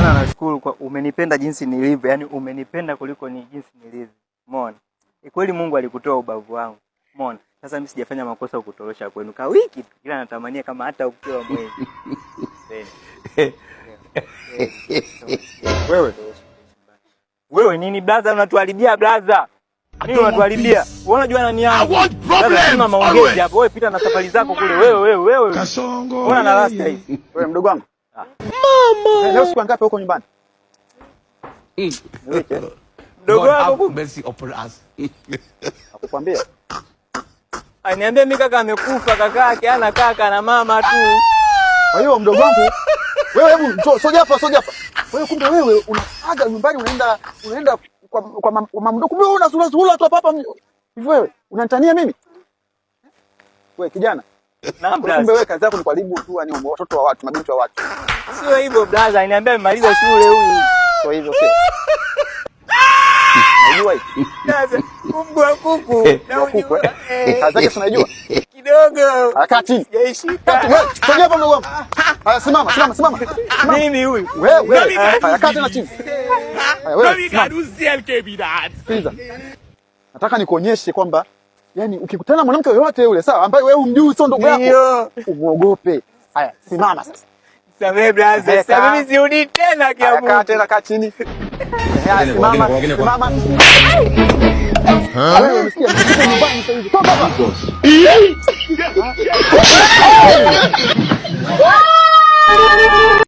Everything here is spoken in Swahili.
Bwana nashukuru kwa umenipenda jinsi nilivyo, yani umenipenda kuliko ni jinsi nilivyo. Umeona? Kweli Mungu alikutoa ubavu wangu. Umeona? Sasa mimi sijafanya makosa kutorosha kwenu. Ka wiki tu. Ila natamania kama hata ukiwa mwezi. Wewe nini blaza unatuharibia blaza? Nini unatuharibia? Wewe unajua nani yangu? Lazima maongezi hapo. Wewe pita na safari zako kule. Wewe. Kasongo. Mbona na last time? Wewe mdogo wangu. Mama. Leo siku ngapi huko nyumbani? Mdogo wangu Messi upon us. Nakukwambia. Aniambia mimi kaka amekufa, kaka yake ana kaka na mama tu. Kwa hiyo mdogo wangu, wewe hebu njoo soja hapa. Wewe kumbe wewe unaaga nyumbani unaenda kwa mama mdogo. Kumbe wewe unazurura tu hapa hivi wewe. Unanitania mimi? Wewe kijana. Naam kumbe wewe kazi yako ni kuharibu tu yani watoto wa watu, mabinti wa watu. Sio hivyo blaza, aniambia nimalize shule huyu. Sio hivyo sio. Unajua hivi? Sasa kumbwa kuku. Kazi yake unajua? Kidogo. Kaa chini. Jaishika. Sogea hapa mdogo wangu. Haya simama. Mimi huyu. Wewe. Haya kaa tena chini. Haya wewe. Sikiliza. Nataka nikuonyeshe kwamba yani ukikutana na mwanamke yoyote yule sawa ambaye wewe humjui sio ndugu yako. Umuogope. Haya simama sasa. Samehe blaza. Sasa mimi siudi tena kia Mungu. Kaa tena kaa chini. Haya simama. Wewe umesikia? Nyumbani sasa hivi. Toka hapa.